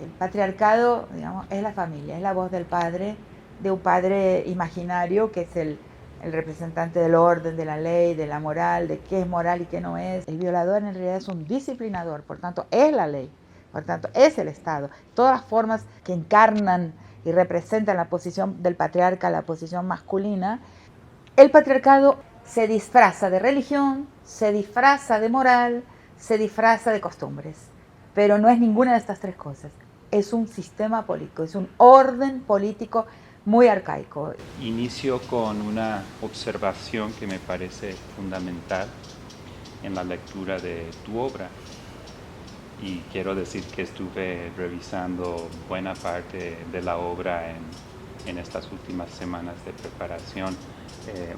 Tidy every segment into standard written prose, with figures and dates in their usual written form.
el patriarcado, digamos, es la familia, es la voz del padre, de un padre imaginario que es el representante del orden, de la ley, de la moral, de qué es moral y qué no es. El violador en realidad es un disciplinador, por tanto es la ley, por tanto es el Estado. Todas las formas que encarnan y representan la posición del patriarca, la posición masculina, el patriarcado se disfraza de religión, se disfraza de moral, se disfraza de costumbres, pero no es ninguna de estas tres cosas. Es un sistema político, es un orden político muy arcaico. Inicio con una observación que me parece fundamental en la lectura de tu obra. Y quiero decir que estuve revisando buena parte de la obra en estas últimas semanas de preparación.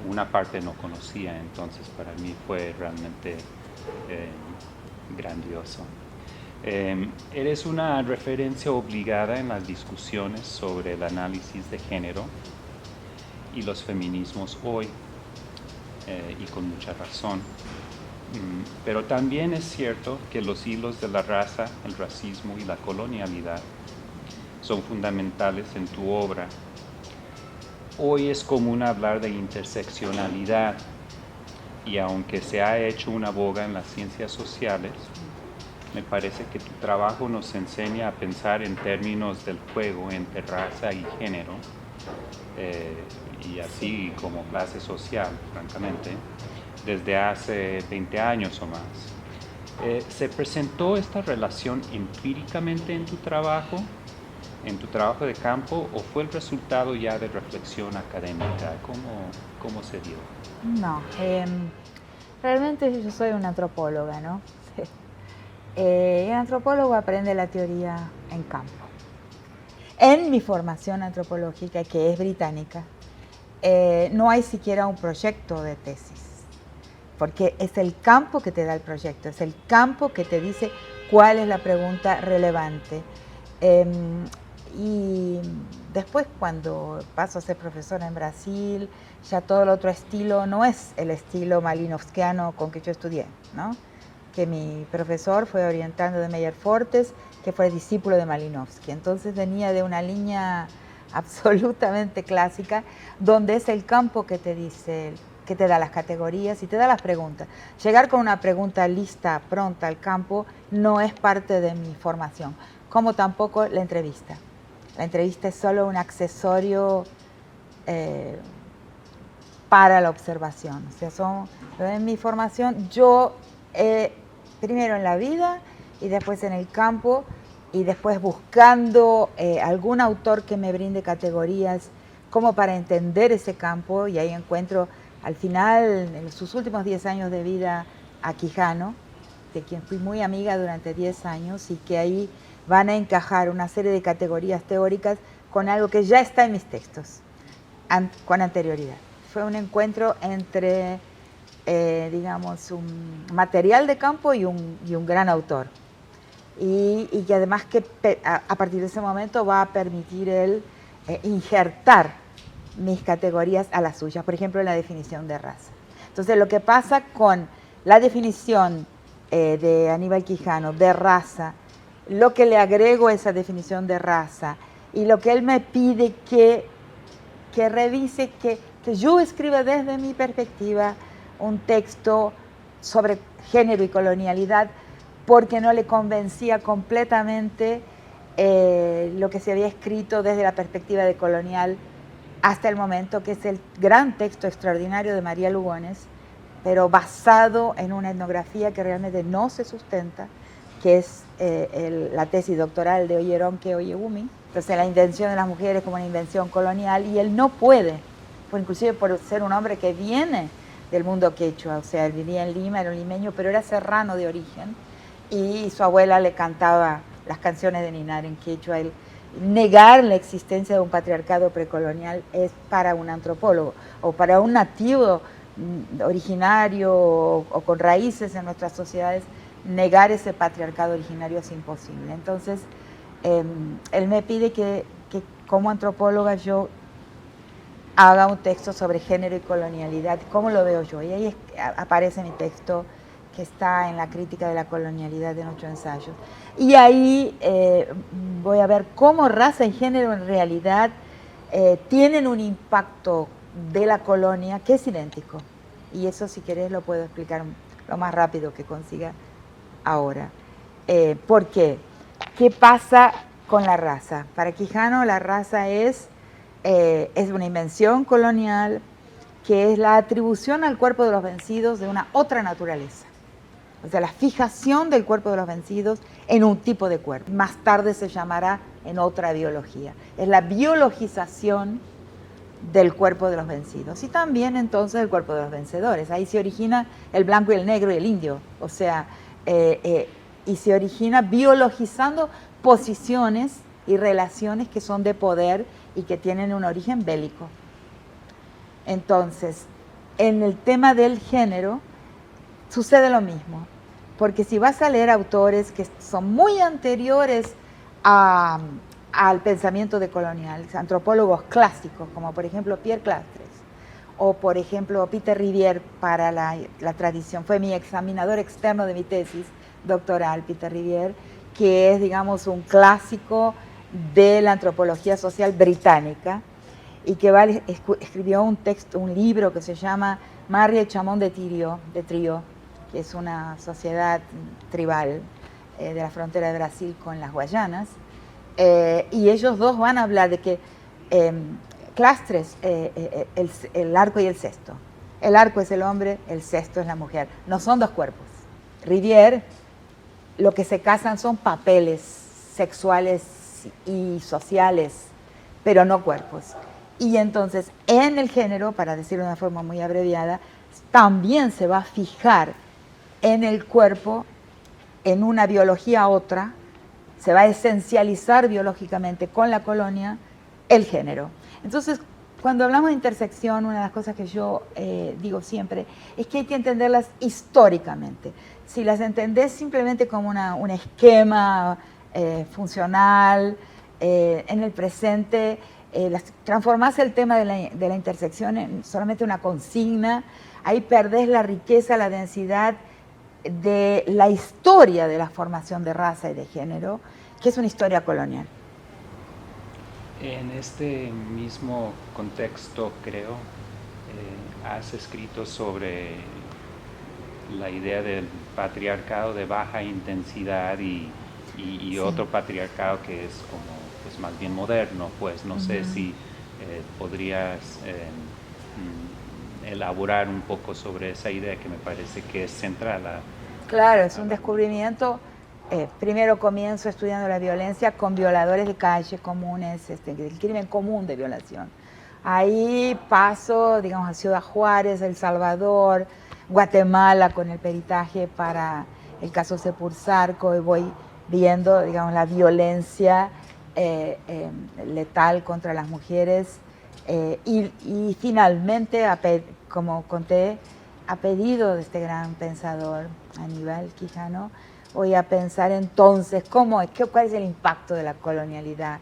Una parte no conocía, entonces para mí fue realmente grandioso. Eres una referencia obligada en las discusiones sobre el análisis de género y los feminismos hoy, y con mucha razón. Pero también es cierto que los hilos de la raza, el racismo y la colonialidad son fundamentales en tu obra. Hoy es común hablar de interseccionalidad y aunque se ha hecho una boga en las ciencias sociales, me parece que tu trabajo nos enseña a pensar en términos del juego entre raza y género, y así como clase social, francamente, desde hace 20 años o más. ¿Se presentó esta relación empíricamente en tu trabajo de campo, o fue el resultado ya de reflexión académica? ¿Cómo se dio? No, realmente yo soy una antropóloga, ¿no? El antropólogo aprende la teoría en campo. En mi formación antropológica, que es británica, no hay siquiera un proyecto de tesis, porque es el campo que te da el proyecto, es el campo que te dice cuál es la pregunta relevante. Y después, cuando paso a ser profesora en Brasil, ya todo el otro estilo no es el estilo malinowskiano con que yo estudié, ¿no? Que mi profesor fue orientando de Meyer Fortes, que fue discípulo de Malinowski. Entonces venía de una línea absolutamente clásica, donde es el campo que te dice, que te da las categorías y te da las preguntas. Llegar con una pregunta lista, pronta al campo, no es parte de mi formación, como tampoco la entrevista. La entrevista es solo un accesorio para la observación. O sea, en mi formación yo primero en la vida y después en el campo, y después buscando algún autor que me brinde categorías como para entender ese campo, y ahí encuentro al final, en sus últimos 10 años de vida, a Quijano, de quien fui muy amiga durante 10 años, y que ahí van a encajar una serie de categorías teóricas con algo que ya está en mis textos, con anterioridad. Fue un encuentro entre digamos, un material de campo y un gran autor. Y que además que a partir de ese momento va a permitir él injertar mis categorías a las suyas, por ejemplo, en la definición de raza. Entonces, lo que pasa con la definición de Aníbal Quijano de raza, lo que le agrego a esa definición de raza y lo que él me pide que revise, que yo escriba desde mi perspectiva un texto sobre género y colonialidad, porque no le convencía completamente lo que se había escrito desde la perspectiva de colonial hasta el momento, que es el gran texto extraordinario de María Lugones, pero basado en una etnografía que realmente no se sustenta, que es la tesis doctoral de Oyeronke Oyegumi. Entonces, la invención de las mujeres como una invención colonial, y él no puede, inclusive por ser un hombre que viene del mundo quechua, o sea, él vivía en Lima, era un limeño, pero era serrano de origen, y su abuela le cantaba las canciones de Ninar en quechua. Negar la existencia de un patriarcado precolonial es para un antropólogo o para un nativo originario o con raíces en nuestras sociedades. Negar ese patriarcado originario es imposible. Entonces, él me pide que como antropóloga yo haga un texto sobre género y colonialidad, cómo lo veo yo. Y ahí aparece mi texto, que está en la crítica de la colonialidad en 8 ensayos. Y ahí voy a ver cómo raza y género en realidad tienen un impacto de la colonia que es idéntico. Y eso, si querés, lo puedo explicar lo más rápido que consiga ahora. ¿Por qué? ¿Qué pasa con la raza? Para Quijano, la raza es una invención colonial que es la atribución al cuerpo de los vencidos de una otra naturaleza. O sea, la fijación del cuerpo de los vencidos en un tipo de cuerpo. Más tarde se llamará en otra biología. Es la biologización del cuerpo de los vencidos. Y también entonces el cuerpo de los vencedores. Ahí se origina el blanco y el negro y el indio. O sea, y se origina biologizando posiciones y relaciones que son de poder y que tienen un origen bélico. Entonces, en el tema del género sucede lo mismo, porque si vas a leer autores que son muy anteriores al pensamiento decolonial, antropólogos clásicos, como por ejemplo Pierre Clastres, o por ejemplo Peter Rivière para la tradición, fue mi examinador externo de mi tesis doctoral, Peter Rivière, que es, digamos, un clásico de la antropología social británica, y que escribió un libro que se llama Marrie et Chamon de Trio, que es una sociedad tribal de la frontera de Brasil con las Guayanas, y ellos dos van a hablar de que Clastres, el arco y el cesto. El arco es el hombre, el cesto es la mujer. No son dos cuerpos. Rivière, lo que se casan son papeles sexuales y sociales, pero no cuerpos. Y entonces, en el género, para decirlo de una forma muy abreviada, también se va a fijar en el cuerpo, en una biología otra, se va a esencializar biológicamente con la colonia el género. Entonces, cuando hablamos de intersección, una de las cosas que yo digo siempre es que hay que entenderlas históricamente. Si las entendés simplemente como un esquema funcional, en el presente, transformás el tema de la intersección en solamente una consigna, ahí perdés la riqueza, la densidad de la historia de la formación de raza y de género, que es una historia colonial. En este mismo contexto, creo, has escrito sobre la idea del patriarcado de baja intensidad y sí, otro patriarcado que es como pues más bien moderno, pues no sé si podrías elaborar un poco sobre esa idea que me parece que es central. Claro, es un descubrimiento. Primero comienzo estudiando la violencia con violadores de calle comunes, el crimen común de violación. Ahí paso, digamos, a Ciudad Juárez, El Salvador, Guatemala con el peritaje para el caso Sepurzarco, y voy viendo, digamos, la violencia letal contra las mujeres y finalmente, como conté, a pedido de este gran pensador Aníbal Quijano, voy a pensar entonces cuál es el impacto de la colonialidad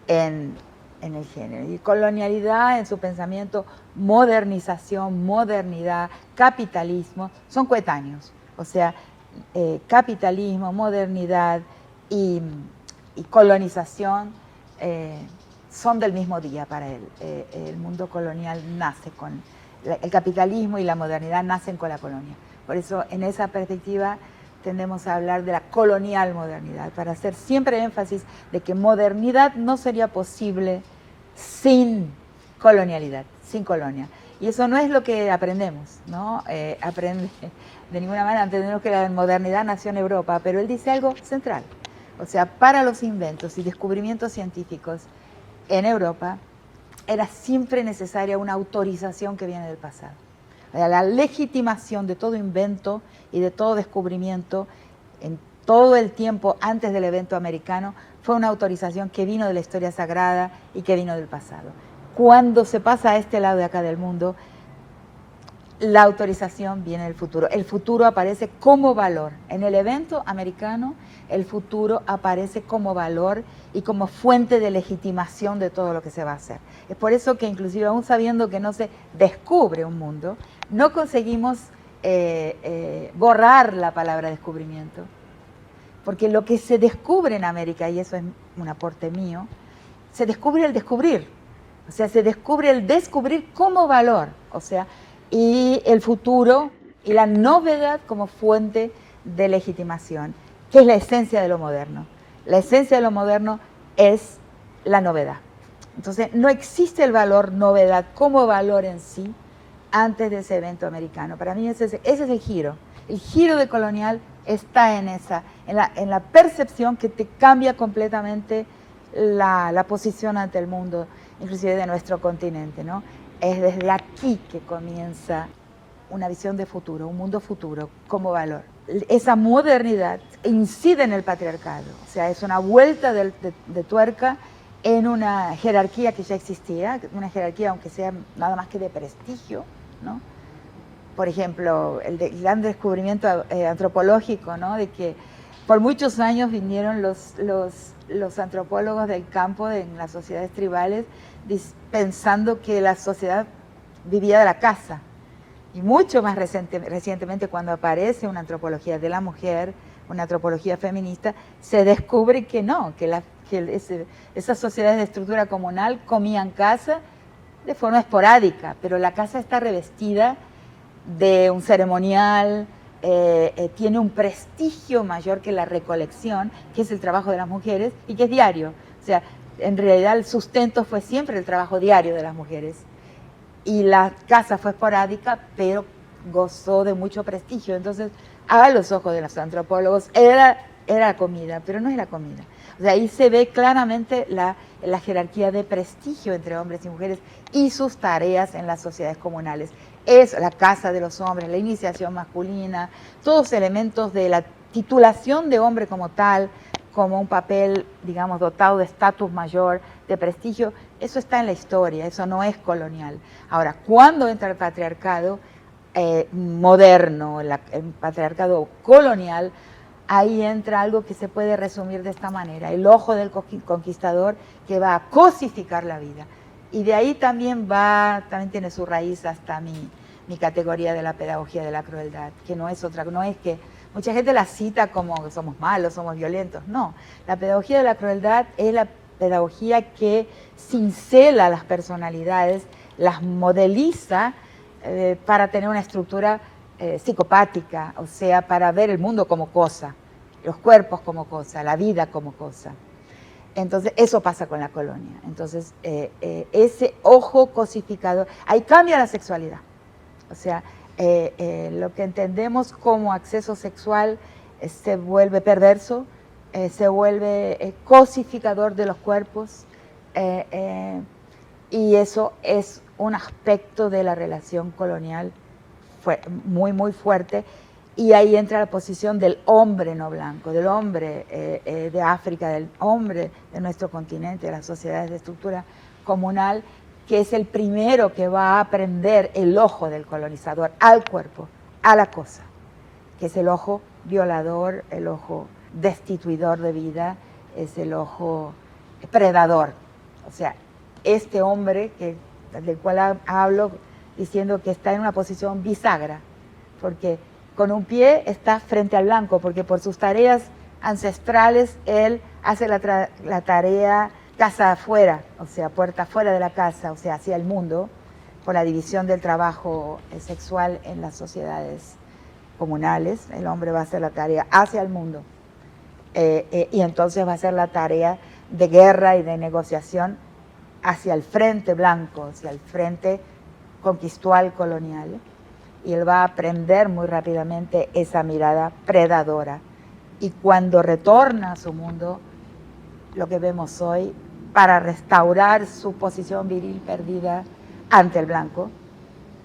en el género. Y colonialidad en su pensamiento, modernización, modernidad, capitalismo, son coetáneos. O sea, capitalismo, modernidad y colonización son del mismo día para él. El mundo colonial nace con el capitalismo y la modernidad nacen con la colonia. Por eso, en esa perspectiva, tendemos a hablar de la colonial modernidad, para hacer siempre énfasis de que modernidad no sería posible sin colonialidad, sin colonia. Y eso no es lo que aprendemos, ¿no? Aprende de ninguna manera, entendemos que la modernidad nació en Europa, pero él dice algo central. O sea, para los inventos y descubrimientos científicos en Europa, era siempre necesaria una autorización que viene del pasado. La legitimación de todo invento y de todo descubrimiento en todo el tiempo antes del evento americano fue una autorización que vino de la historia sagrada y que vino del pasado. Cuando se pasa a este lado de acá del mundo, la autorización viene del futuro. El futuro aparece como valor. En el evento americano, el futuro aparece como valor y como fuente de legitimación de todo lo que se va a hacer. Es por eso que inclusive aún sabiendo que no se descubre un mundo, no conseguimos borrar la palabra descubrimiento, porque lo que se descubre en América, y eso es un aporte mío, se descubre el descubrir, o sea, se descubre el descubrir como valor, o sea, y el futuro y la novedad como fuente de legitimación, que es la esencia de lo moderno. La esencia de lo moderno es la novedad. Entonces, no existe el valor novedad como valor en sí antes de ese evento americano. Para mí ese es el giro. El giro de colonial está en la percepción que te cambia completamente la posición ante el mundo, inclusive de nuestro continente, ¿no? Es desde aquí que comienza una visión de futuro, un mundo futuro como valor. Esa modernidad incide en el patriarcado, o sea, es una vuelta de tuerca en una jerarquía que ya existía, una jerarquía aunque sea nada más que de prestigio, ¿no? Por ejemplo, el gran descubrimiento antropológico, ¿no? De que por muchos años vinieron los antropólogos del campo en las sociedades tribales pensando que la sociedad vivía de la caza. Y mucho más recientemente, cuando aparece una antropología de la mujer, una antropología feminista, se descubre que no, que esas sociedades de estructura comunal comían caza de forma esporádica, pero la caza está revestida de un ceremonial, tiene un prestigio mayor que la recolección, que es el trabajo de las mujeres y que es diario. O sea, en realidad el sustento fue siempre el trabajo diario de las mujeres. Y la caza fue esporádica, pero gozó de mucho prestigio. Entonces, a los ojos de los antropólogos, era comida, pero no es la comida. O sea, ahí se ve claramente la jerarquía de prestigio entre hombres y mujeres y sus tareas en las sociedades comunales. Es la caza de los hombres, la iniciación masculina, todos elementos de la titulación de hombre como tal, como un papel, digamos, dotado de estatus mayor, de prestigio, eso está en la historia, eso no es colonial. Ahora, ¿cuándo entra el patriarcado moderno, el patriarcado colonial? Ahí entra algo que se puede resumir de esta manera, el ojo del conquistador que va a cosificar la vida. Y de ahí también tiene su raíz hasta mi categoría de la pedagogía de la crueldad, que no es otra, no es que mucha gente la cita como que somos malos, somos violentos. No, la pedagogía de la crueldad es la pedagogía que cincela las personalidades, las modeliza para tener una estructura psicopática, o sea, para ver el mundo como cosa, los cuerpos como cosa, la vida como cosa. Entonces, eso pasa con la colonia. Entonces, ese ojo cosificador, ahí cambia la sexualidad. O sea, lo que entendemos como acceso sexual se vuelve perverso, se vuelve cosificador de los cuerpos, y eso es un aspecto de la relación colonial muy, muy fuerte. Y ahí entra la posición del hombre no blanco, del hombre de África, del hombre de nuestro continente, de las sociedades de estructura comunal, que es el primero que va a prender el ojo del colonizador al cuerpo, a la cosa, que es el ojo violador, el ojo destituidor de vida, es el ojo predador. O sea, este hombre del cual hablo diciendo que está en una posición bisagra, porque con un pie está frente al blanco, porque por sus tareas ancestrales él hace la tarea casa afuera, o sea, puerta afuera de la casa, o sea, hacia el mundo, por la división del trabajo sexual en las sociedades comunales. El hombre va a hacer la tarea hacia el mundo, y entonces va a hacer la tarea de guerra y de negociación hacia el frente blanco, hacia el frente conquistual colonial. Y él va a aprender muy rápidamente esa mirada predadora. Y cuando retorna a su mundo, lo que vemos hoy, para restaurar su posición viril perdida ante el blanco,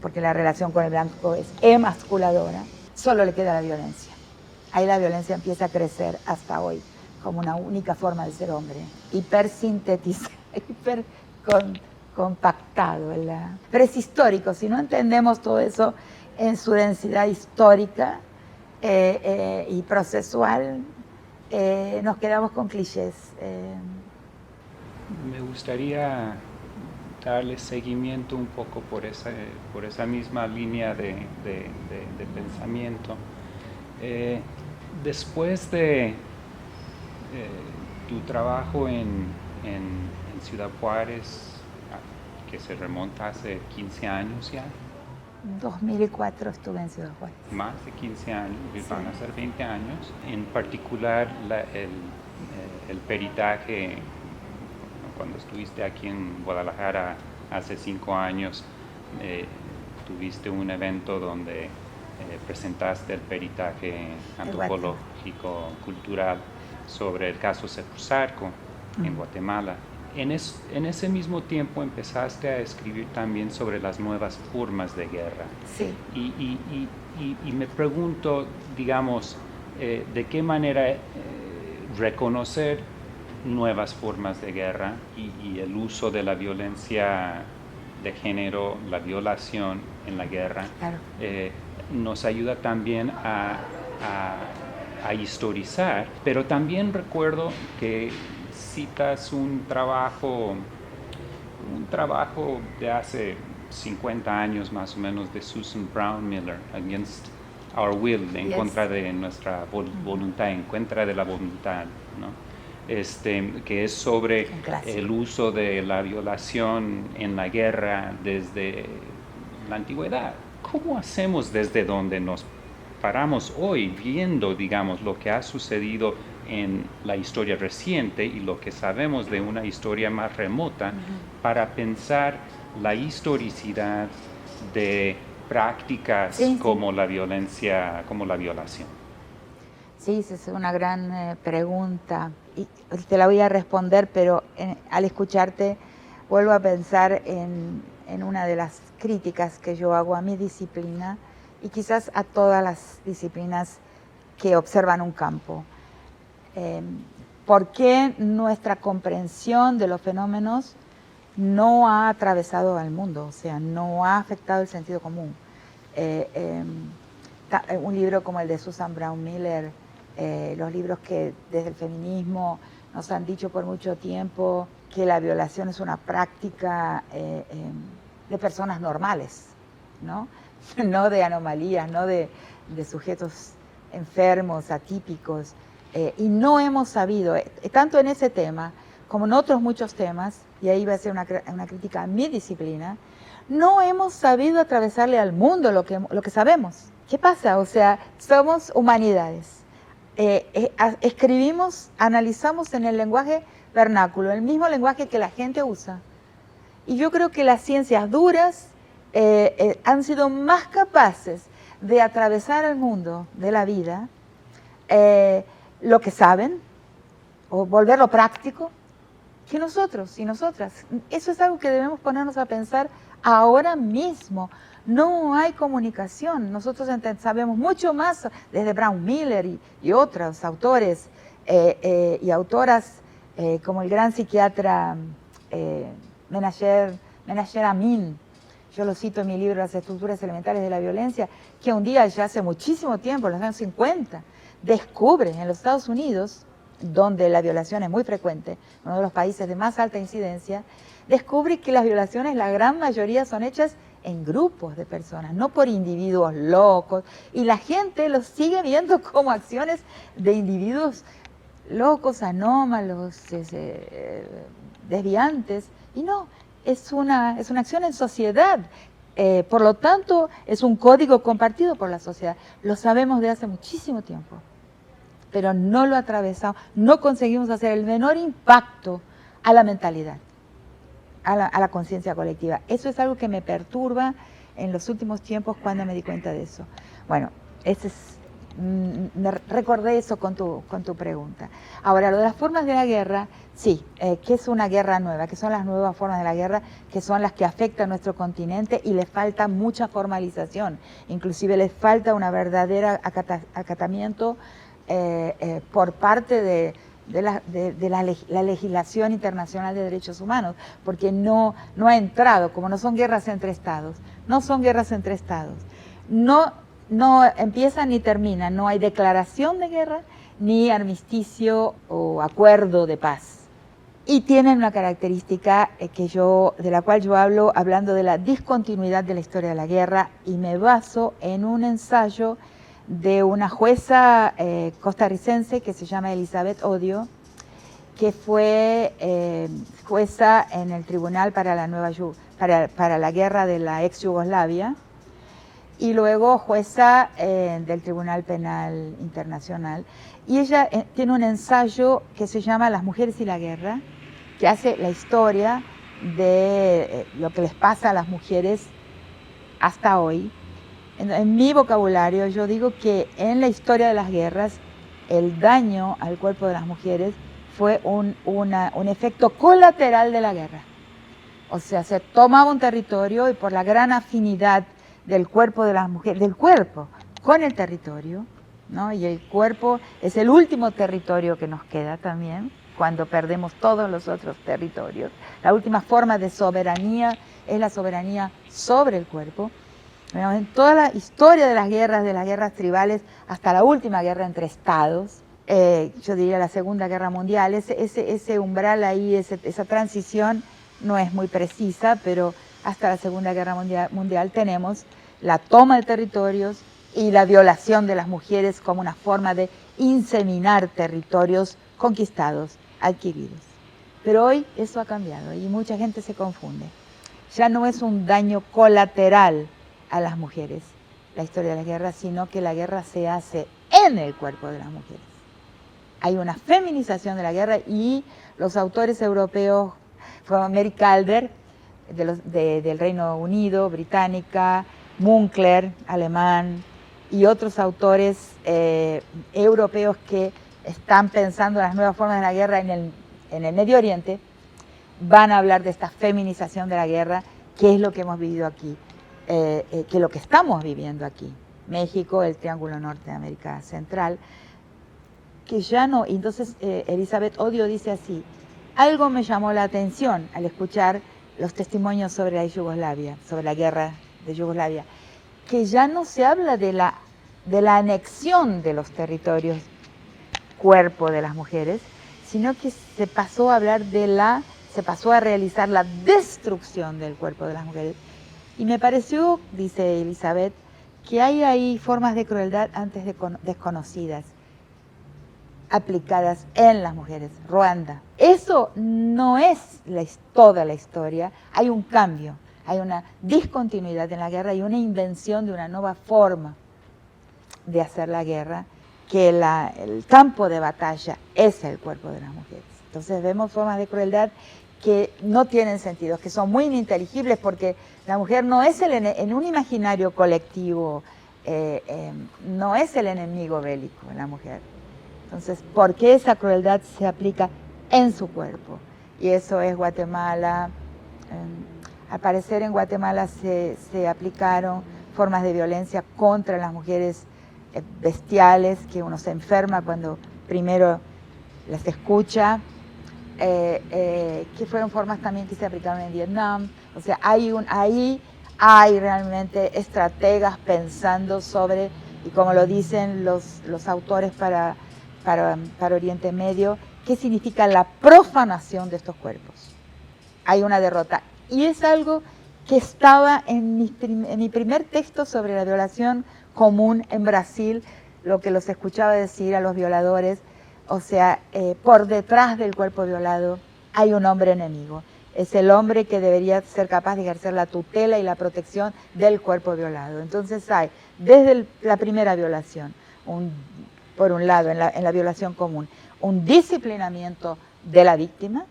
porque la relación con el blanco es emasculadora, solo le queda la violencia. Ahí la violencia empieza a crecer hasta hoy como una única forma de ser hombre, hipersintetizado, compactado, ¿verdad? Pero es histórico. Si no entendemos todo eso en su densidad histórica y procesual, nos quedamos con clichés. Me gustaría darle seguimiento un poco por esa misma línea de pensamiento. Después de tu trabajo en Ciudad Juárez, que se remonta hace 15 años ya. 2004 estuve en Ciudad Juárez. Más de 15 años, Sí. Van a ser 20 años. En particular, el peritaje, cuando estuviste aquí en Guadalajara hace 5 años, tuviste un evento donde presentaste el peritaje antropológico, cultural, sobre el caso Secursarco en Guatemala. En ese mismo tiempo empezaste a escribir también sobre las nuevas formas de guerra. Sí. Y me pregunto, digamos, de qué manera reconocer nuevas formas de guerra y el uso de la violencia de género, la violación en la guerra, Claro. Nos ayuda también a historizar, pero también recuerdo que citas un trabajo de hace 50 años más o menos de Susan Brown Miller, Against Our Will, en contra de nuestra voluntad, en contra de la voluntad, ¿no? Que es sobre el uso de la violación en la guerra desde la antigüedad. ¿Cómo hacemos desde donde nos paramos hoy viendo, digamos, lo que ha sucedido en la historia reciente y lo que sabemos de una historia más remota para pensar la historicidad de prácticas como la violencia, como la violación? Sí, esa es una gran pregunta y te la voy a responder, pero al escucharte vuelvo a pensar en una de las críticas que yo hago a mi disciplina y quizás a todas las disciplinas que observan un campo. ¿Por qué nuestra comprensión de los fenómenos no ha atravesado al mundo? O sea, no ha afectado el sentido común. Un libro como el de Susan Brown Miller, los libros que desde el feminismo nos han dicho por mucho tiempo que la violación es una práctica de personas normales, ¿no? No de anomalías, no de sujetos enfermos, atípicos. Y no hemos sabido, tanto en ese tema como en otros muchos temas, y ahí va a ser una crítica a mi disciplina, no hemos sabido atravesarle al mundo lo que sabemos. ¿Qué pasa? O sea, somos humanidades. Escribimos, analizamos en el lenguaje vernáculo, el mismo lenguaje que la gente usa. Y yo creo que las ciencias duras han sido más capaces de atravesar el mundo de la vida, lo que saben, o volverlo práctico, que nosotros y nosotras. Eso es algo que debemos ponernos a pensar ahora mismo. No hay comunicación. Nosotros sabemos mucho más desde Brown Miller y otros autores y autoras como el gran psiquiatra Menasher Amin. Yo lo cito en mi libro Las estructuras elementales de la violencia, que un día, ya hace muchísimo tiempo, en los años 50, descubre en los Estados Unidos, donde la violación es muy frecuente, uno de los países de más alta incidencia, descubre que las violaciones, la gran mayoría, son hechas en grupos de personas, no por individuos locos, y la gente los sigue viendo como acciones de individuos locos, anómalos, desviantes, y no, es una acción en sociedad, por lo tanto es un código compartido por la sociedad, lo sabemos de hace muchísimo tiempo, pero no lo atravesamos, no conseguimos hacer el menor impacto a la mentalidad, a la conciencia colectiva. Eso es algo que me perturba en los últimos tiempos cuando me di cuenta de eso. Bueno, me recordé eso con tu pregunta. Ahora, lo de las formas de la guerra, sí, que es una guerra nueva, que son las nuevas formas de la guerra, que son las que afectan a nuestro continente y le falta mucha formalización, inclusive les falta una verdadera acatamiento por parte de la legislación internacional de derechos humanos, porque no ha entrado, como no son guerras entre estados, no empiezan ni terminan, no hay declaración de guerra ni armisticio o acuerdo de paz. y tienen una característica de la cual yo hablo hablando de la discontinuidad de la historia de la guerra, y me baso en un ensayo de una jueza costarricense que se llama Elizabeth Odio, que fue jueza en el Tribunal para la Guerra de la ex Yugoslavia, y luego jueza del Tribunal Penal Internacional. Y ella tiene un ensayo que se llama Las mujeres y la guerra, que hace la historia de lo que les pasa a las mujeres hasta hoy. En mi vocabulario yo digo que en la historia de las guerras el daño al cuerpo de las mujeres fue un efecto colateral de la guerra. O sea, se tomaba un territorio y por la gran afinidad del cuerpo de las mujeres, del cuerpo con el territorio, ¿no? Y el cuerpo es el último territorio que nos queda también, cuando perdemos todos los otros territorios. La última forma de soberanía es la soberanía sobre el cuerpo. En toda la historia de las guerras tribales, hasta la última guerra entre estados, yo diría la Segunda Guerra Mundial, ese umbral ahí, esa transición no es muy precisa, pero hasta la Segunda Guerra Mundial tenemos la toma de territorios y la violación de las mujeres como una forma de inseminar territorios conquistados, adquiridos. Pero hoy eso ha cambiado y mucha gente se confunde. Ya no es un daño colateral a las mujeres la historia de la guerra, sino que la guerra se hace en el cuerpo de las mujeres. Hay una feminización de la guerra y los autores europeos, como Mary Calder, del Reino Unido, británica, Münkler, alemán, y otros autores europeos que están pensando en las nuevas formas de la guerra en el Medio Oriente, van a hablar de esta feminización de la guerra, que es lo que hemos vivido aquí, que es lo que estamos viviendo aquí. México, el Triángulo Norte de América Central, que ya no. Entonces Elizabeth Odio dice así: algo me llamó la atención al escuchar los testimonios sobre la Yugoslavia, sobre la guerra de Yugoslavia, que ya no se habla de la anexión de los territorios cuerpo de las mujeres, sino que se pasó a hablar se pasó a realizar la destrucción del cuerpo de las mujeres. Y me pareció, dice Elizabeth, que hay ahí formas de crueldad antes desconocidas, aplicadas en las mujeres. Ruanda. Eso no es toda la historia, hay un cambio, hay una discontinuidad en la guerra y una invención de una nueva forma de hacer la guerra, que el campo de batalla es el cuerpo de las mujeres. Entonces vemos formas de crueldad que no tienen sentido, que son muy ininteligibles, porque la mujer no es en un imaginario colectivo, no es el enemigo bélico, la mujer. Entonces, ¿por qué esa crueldad se aplica en su cuerpo? Y eso es Guatemala. Al parecer en Guatemala se aplicaron formas de violencia contra las mujeres bestiales, que uno se enferma cuando primero las escucha, que fueron formas también que se aplicaron en Vietnam. O sea, ahí hay realmente estrategas pensando sobre, y como lo dicen los autores para Oriente Medio, qué significa la profanación de estos cuerpos. Hay una derrota. Y es algo que estaba en mi primer texto sobre la violación común en Brasil, lo que los escuchaba decir a los violadores. O sea, por detrás del cuerpo violado hay un hombre enemigo. Es el hombre que debería ser capaz de ejercer la tutela y la protección del cuerpo violado. Entonces hay, desde la primera violación, por un lado, en la violación común, un disciplinamiento de la víctima,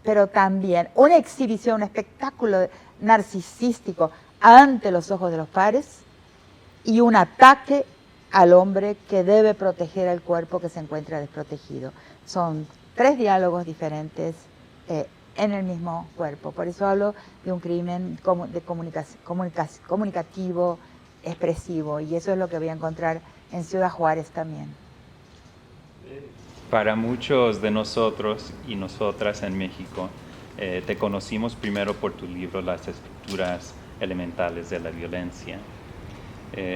pero también una exhibición, un espectáculo narcisístico ante los ojos de los pares, y un ataque al hombre que debe proteger al cuerpo que se encuentra desprotegido. Son 3 diálogos diferentes en el mismo cuerpo. Por eso hablo de un crimen comunicativo, expresivo, y eso es lo que voy a encontrar en Ciudad Juárez también. Para muchos de nosotros y nosotras en México, te conocimos primero por tu libro Las estructuras elementales de la violencia.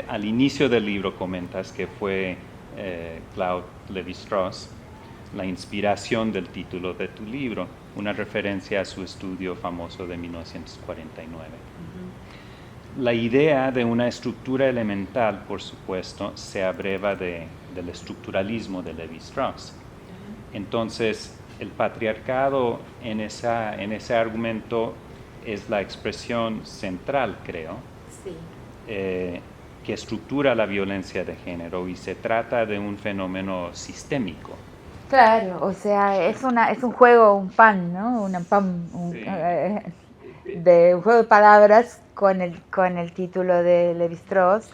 Al inicio del libro comentas que fue Claude Lévi-Strauss la inspiración del título de tu libro, una referencia a su estudio famoso de 1949. La idea de una estructura elemental, por supuesto, se abreva del estructuralismo de Levi-Strauss. Entonces, el patriarcado en ese argumento es la expresión central, creo, Sí. Que estructura la violencia de género, y se trata de un fenómeno sistémico. Claro, o sea, es un juego, un pan, ¿no? Sí. De un juego de palabras con el título de Levi-Strauss,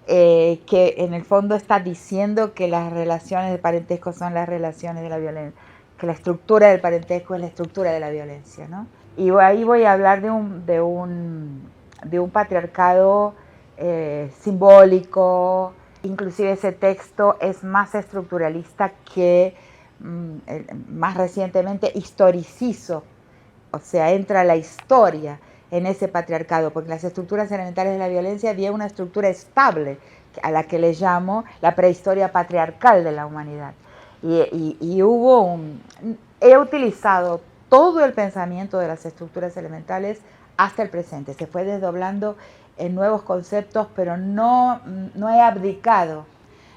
que en el fondo está diciendo que las relaciones de parentesco son las relaciones de la violencia, que la estructura del parentesco es la estructura de la violencia, ¿no? Y ahí voy a hablar de un patriarcado simbólico. Inclusive ese texto es más estructuralista que más recientemente historicizo, o sea, entra la historia en ese patriarcado, porque las estructuras elementales de la violencia había una estructura estable a la que le llamo la prehistoria patriarcal de la humanidad. Y he utilizado todo el pensamiento de las estructuras elementales hasta el presente. Se fue desdoblando en nuevos conceptos, pero no he abdicado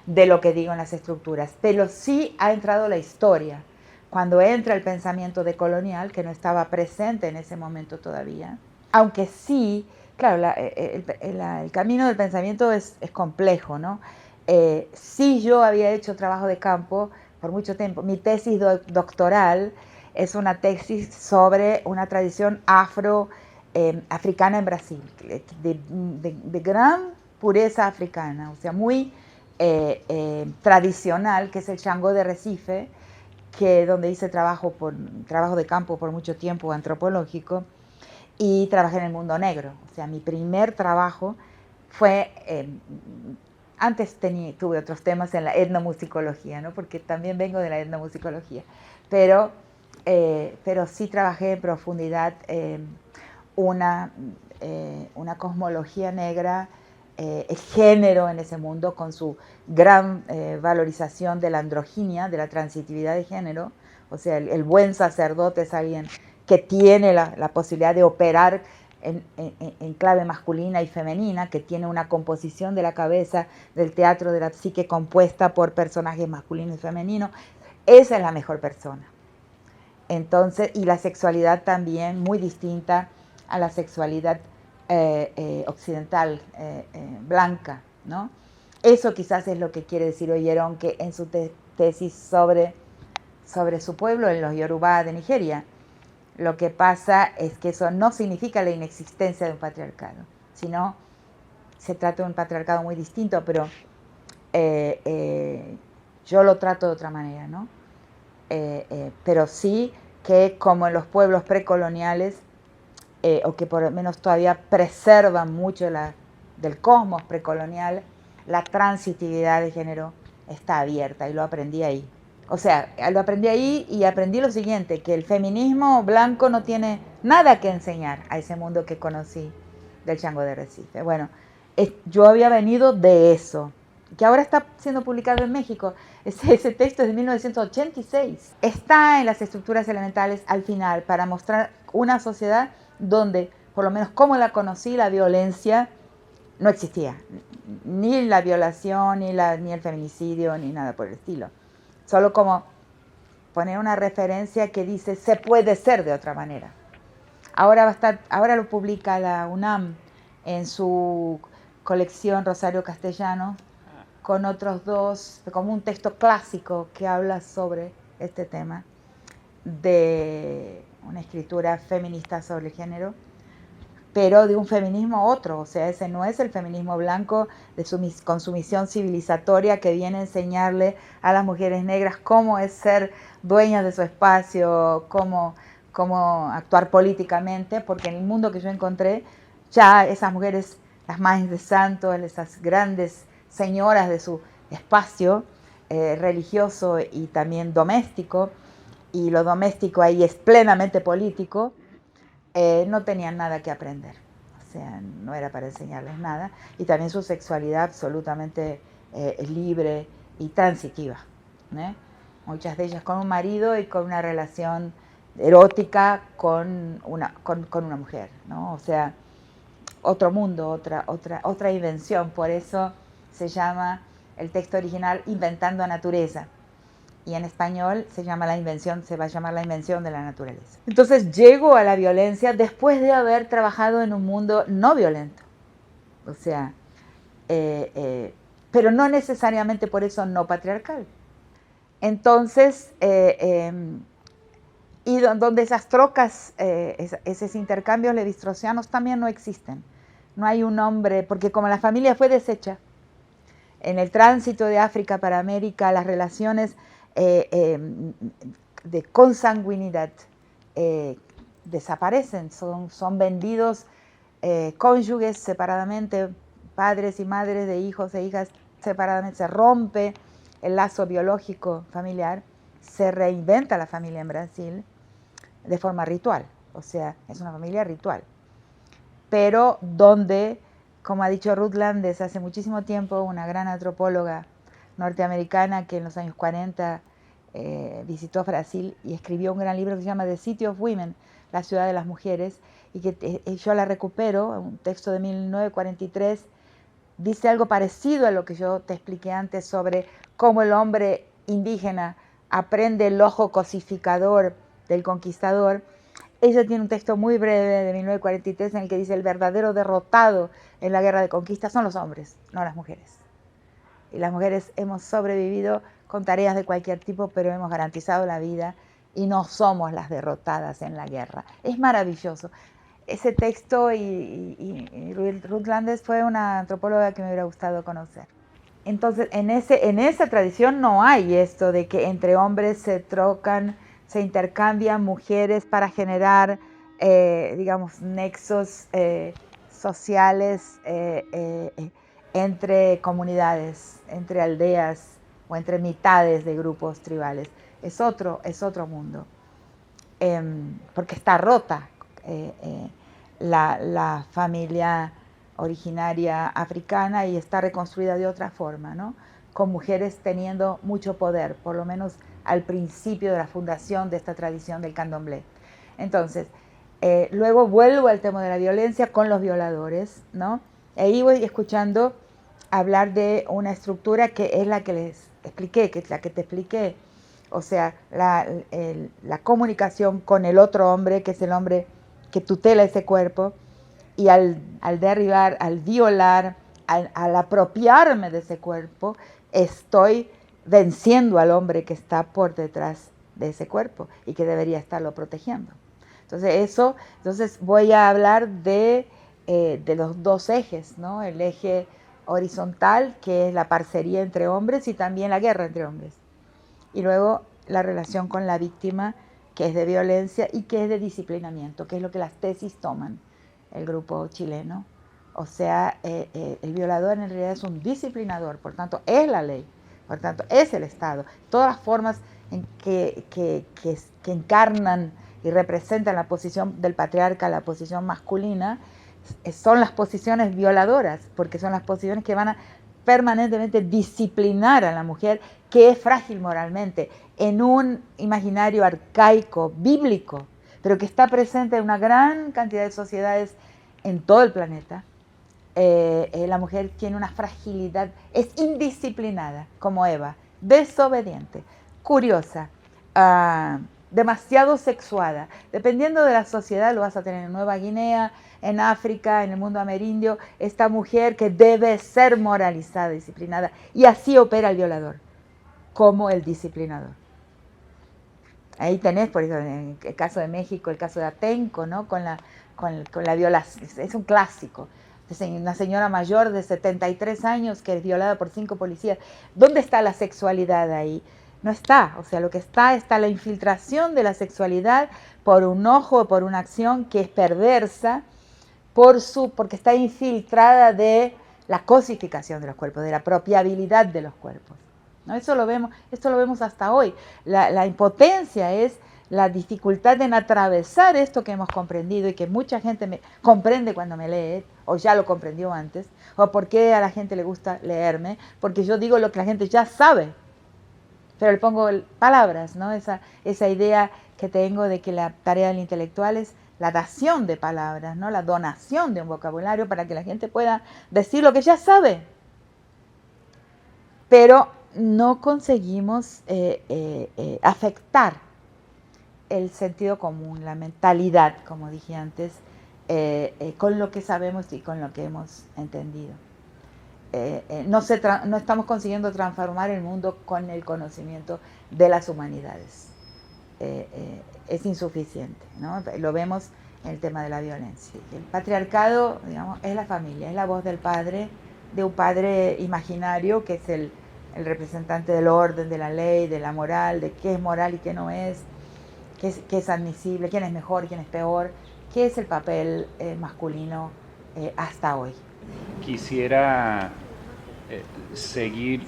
de lo que digo en las estructuras. Pero sí ha entrado la historia. Cuando entra el pensamiento decolonial, que no estaba presente en ese momento todavía, aunque sí, claro, el camino del pensamiento es complejo, ¿no? Sí, yo había hecho trabajo de campo por mucho tiempo. Mi tesis doctoral es una tesis sobre una tradición africana en Brasil, de gran pureza africana, o sea, muy tradicional, que es el Xangô de Recife, donde hice trabajo de campo por mucho tiempo, antropológico, y trabajé en el mundo negro. O sea, mi primer trabajo fue, antes tuve otros temas en la etnomusicología, ¿no? Porque también vengo de la etnomusicología, pero sí trabajé en profundidad una cosmología negra, el género en ese mundo, con su gran valorización de la androginia, de la transitividad de género. O sea, el buen sacerdote es alguien que tiene la posibilidad de operar en clave masculina y femenina, que tiene una composición de la cabeza, del teatro, de la psique compuesta por personajes masculinos y femeninos. Esa es la mejor persona. Entonces, y la sexualidad también muy distinta a la sexualidad occidental, blanca, ¿no? Eso quizás es lo que quiere decir Oyeron, que en su tesis sobre su pueblo, en los Yorubá de Nigeria. Lo que pasa es que eso no significa la inexistencia de un patriarcado, sino se trata de un patriarcado muy distinto, pero yo lo trato de otra manera, ¿no? Pero sí que, como en los pueblos precoloniales, o que por lo menos todavía preservan mucho del cosmos precolonial, la transitividad de género está abierta, y lo aprendí ahí. O sea, lo aprendí ahí, y aprendí lo siguiente, que el feminismo blanco no tiene nada que enseñar a ese mundo que conocí del Xangô de Recife. Bueno, yo había venido de eso, que ahora está siendo publicado en México. Ese texto es de 1986. Está en las estructuras elementales al final, para mostrar una sociedad donde, por lo menos como la conocí, la violencia no existía. Ni la violación, ni el feminicidio, ni nada por el estilo. Solo como poner una referencia que dice, se puede ser de otra manera. Ahora lo publica la UNAM en su colección Rosario Castellanos, con otros dos, como un texto clásico que habla sobre este tema, de una escritura feminista sobre el género, pero de un feminismo otro. O sea, ese no es el feminismo blanco con su misión civilizatoria, que viene a enseñarle a las mujeres negras cómo es ser dueñas de su espacio, cómo actuar políticamente, porque en el mundo que yo encontré, ya esas mujeres, las madres de santos, esas grandes señoras de su espacio religioso y también doméstico, y lo doméstico ahí es plenamente político, no tenían nada que aprender. O sea, no era para enseñarles nada. Y también su sexualidad absolutamente libre y transitiva, ¿eh? muchas de ellas con un marido y con una relación erótica con una mujer, ¿no? O sea, otro mundo, otra invención. Por eso se llama el texto original Inventando a Naturaleza. Y en español se va a llamar La Invención de la Naturaleza. Entonces llego a la violencia después de haber trabajado en un mundo no violento. O sea, pero no necesariamente por eso no patriarcal. Entonces, y donde esas trocas, esos intercambios levi-straussianos también no existen. No hay un hombre, porque como la familia fue deshecha, en el tránsito de África para América, las relaciones de consanguinidad desaparecen, son vendidos cónyuges separadamente, padres y madres de hijos e hijas separadamente, se rompe el lazo biológico familiar, se reinventa la familia en Brasil de forma ritual, o sea, es una familia ritual, pero donde, como ha dicho Ruth Landes hace muchísimo tiempo, una gran antropóloga norteamericana que en los años 40 visitó Brasil y escribió un gran libro que se llama The City of Women, la ciudad de las mujeres, y que yo la recupero, un texto de 1943, dice algo parecido a lo que yo te expliqué antes sobre cómo el hombre indígena aprende el ojo cosificador del conquistador. Ella tiene un texto muy breve de 1943 en el que dice: el verdadero derrotado en la guerra de conquista son los hombres, no las mujeres. Y las mujeres hemos sobrevivido con tareas de cualquier tipo, pero hemos garantizado la vida y no somos las derrotadas en la guerra. Es maravilloso. Ese texto y Ruth Landes fue una antropóloga que me hubiera gustado conocer. Entonces, en esa tradición no hay esto de que entre hombres se trocan, se intercambian mujeres para generar, digamos, nexos sociales entre comunidades, entre aldeas o entre mitades de grupos tribales. Es otro mundo, porque está rota la familia originaria africana y está reconstruida de otra forma, ¿no? Con mujeres teniendo mucho poder, por lo menos al principio de la fundación de esta tradición del candomblé. Entonces, luego vuelvo al tema de la violencia con los violadores, ¿no? Ahí voy escuchando hablar de una estructura que es la que les expliqué, que es la que te expliqué. O sea, la comunicación con el otro hombre, que es el hombre que tutela ese cuerpo, y al derribar, al violar, al apropiarme de ese cuerpo, estoy venciendo al hombre que está por detrás de ese cuerpo y que debería estarlo protegiendo. Entonces voy a hablar de los dos ejes, ¿no? El eje horizontal, que es la parcería entre hombres, y también la guerra entre hombres. Y luego la relación con la víctima, que es de violencia y que es de disciplinamiento, que es lo que las tesis toman el grupo chileno. O sea, el violador en realidad es un disciplinador, por tanto es la ley, por tanto es el Estado. Todas las formas en que encarnan y representan la posición del patriarca, la posición masculina, son las posiciones violadoras, porque son las posiciones que van a permanentemente disciplinar a la mujer, que es frágil moralmente, en un imaginario arcaico, bíblico, pero que está presente en una gran cantidad de sociedades en todo el planeta. La mujer tiene una fragilidad, es indisciplinada, como Eva, desobediente, curiosa, demasiado sexuada. Dependiendo de la sociedad, lo vas a tener en Nueva Guinea, en África, en el mundo amerindio, esta mujer que debe ser moralizada, disciplinada, y así opera el violador, como el disciplinador. Ahí tenés, por ejemplo, en el caso de México, el caso de Atenco, ¿no? Con la violación, es un clásico. Una señora mayor de 73 años que es violada por 5 policías. ¿Dónde está la sexualidad ahí? No está. O sea, lo que está la infiltración de la sexualidad por un ojo, por una acción que es perversa, porque está infiltrada de la cosificación de los cuerpos, de la apropiabilidad de los cuerpos, ¿no? Esto lo vemos hasta hoy. La impotencia es la dificultad en atravesar esto que hemos comprendido y que mucha gente me comprende cuando me lee, o ya lo comprendió antes, o por qué a la gente le gusta leerme, porque yo digo lo que la gente ya sabe. pero le pongo palabras, ¿no? Esa idea que tengo de que la tarea del intelectual es la dación de palabras, ¿no? La donación de un vocabulario para que la gente pueda decir lo que ya sabe. Pero no conseguimos afectar el sentido común, la mentalidad, como dije antes, con lo que sabemos y con lo que hemos entendido. No estamos consiguiendo transformar el mundo con el conocimiento de las humanidades. Es insuficiente, ¿no? Lo vemos en el tema de la violencia. El patriarcado, digamos, es la familia, es la voz del padre, de un padre imaginario que es el representante del orden, de la ley, de la moral, de qué es moral y qué no es, qué es admisible, quién es mejor y quién es peor, qué es el papel masculino hasta hoy. Quisiera seguir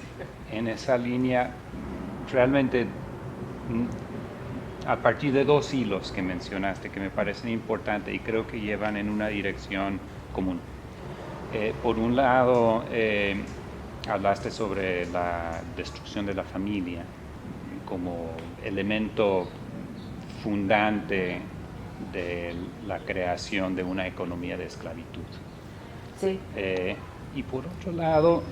en esa línea realmente a partir de dos hilos que mencionaste que me parecen importantes y creo que llevan en una dirección común. Por un lado, hablaste sobre la destrucción de la familia como elemento fundante de la creación de una economía de esclavitud. Sí. Y por otro lado...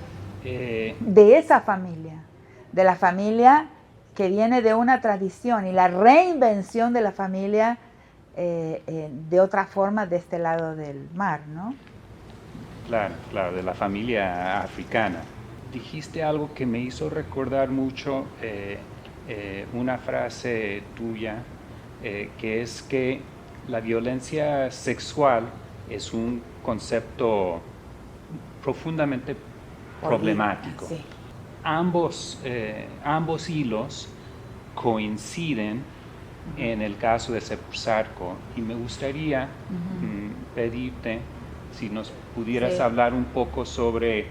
de esa familia, de la familia que viene de una tradición y la reinvención de la familia de otra forma de este lado del mar, ¿no? Claro, claro, de la familia africana. Dijiste algo que me hizo recordar mucho una frase tuya, que es que la violencia sexual es un concepto profundamente problemático. Sí. Ambos hilos coinciden en el caso de Sepuzarco y me gustaría pedirte si nos pudieras hablar un poco sobre,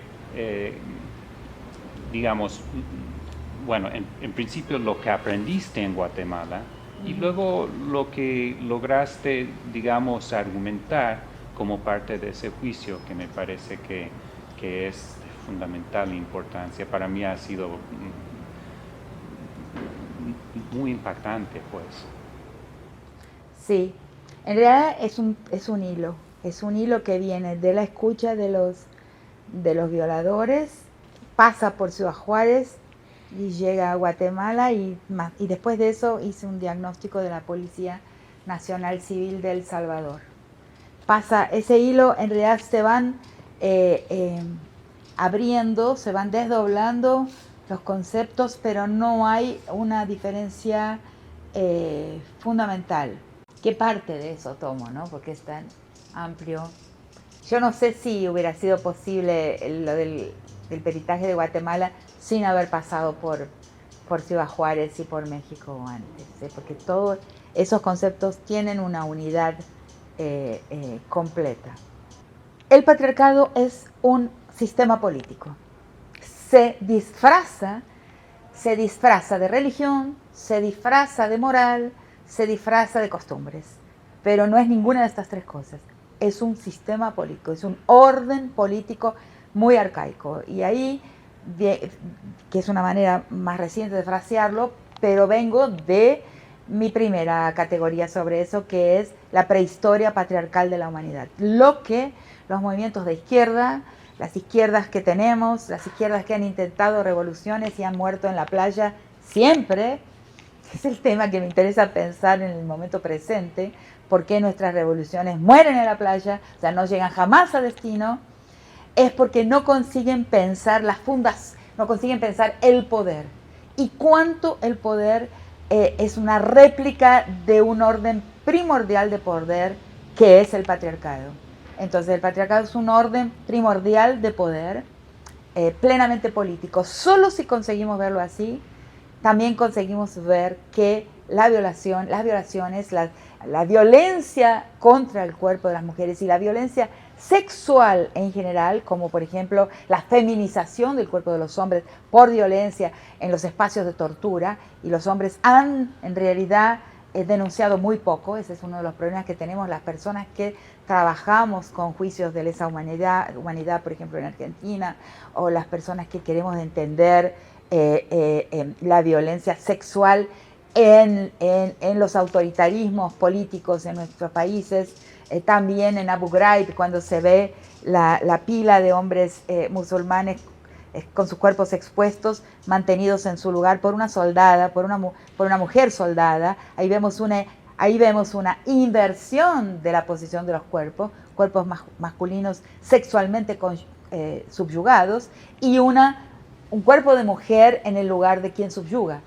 digamos, bueno, en principio lo que aprendiste en Guatemala y luego lo que lograste, digamos, argumentar como parte de ese juicio que me parece que es de fundamental importancia. Para mí ha sido muy impactante, pues. Sí, en realidad es un hilo que viene de la escucha de los violadores, pasa por Ciudad Juárez y llega a Guatemala y después de eso hice un diagnóstico de la Policía Nacional Civil de El Salvador. Pasa, ese hilo en realidad se van abriendo, se van desdoblando los conceptos, pero no hay una diferencia fundamental. ¿Qué parte de eso tomo, no? Porque es tan amplio. Yo no sé si hubiera sido posible lo del peritaje de Guatemala sin haber pasado por Ciudad Juárez y por México antes, porque todos esos conceptos tienen una unidad completa. El patriarcado es un sistema político. Se disfraza de religión, se disfraza de moral, se disfraza de costumbres, pero no es ninguna de estas tres cosas. Es un sistema político, es un orden político muy arcaico. Y ahí, que es una manera más reciente de frasearlo, pero vengo de mi primera categoría sobre eso, que es la prehistoria patriarcal de la humanidad. Lo que los movimientos de izquierda, las izquierdas que tenemos, las izquierdas que han intentado revoluciones y han muerto en la playa siempre, es el tema que me interesa pensar en el momento presente, por qué nuestras revoluciones mueren en la playa, o sea, no llegan jamás a destino, es porque no consiguen pensar las fundas, no consiguen pensar el poder. Y cuánto el poder es una réplica de un orden primordial de poder que es el patriarcado. Entonces el patriarcado es un orden primordial de poder, plenamente político. Solo si conseguimos verlo así, también conseguimos ver que las violaciones, la violencia contra el cuerpo de las mujeres y la violencia sexual en general, como por ejemplo la feminización del cuerpo de los hombres por violencia en los espacios de tortura, y los hombres han en realidad denunciado muy poco. Ese es uno de los problemas que tenemos las personas que trabajamos con juicios de lesa humanidad, por ejemplo en Argentina, o las personas que queremos entender la violencia sexual en los autoritarismos políticos en nuestros países, también en Abu Ghraib, cuando se ve la pila de hombres musulmanes con sus cuerpos expuestos, mantenidos en su lugar por una soldada, por una mujer soldada. Ahí vemos una inversión de la posición de los cuerpos masculinos sexualmente subyugados, y un cuerpo de mujer en el lugar de quien subyuga.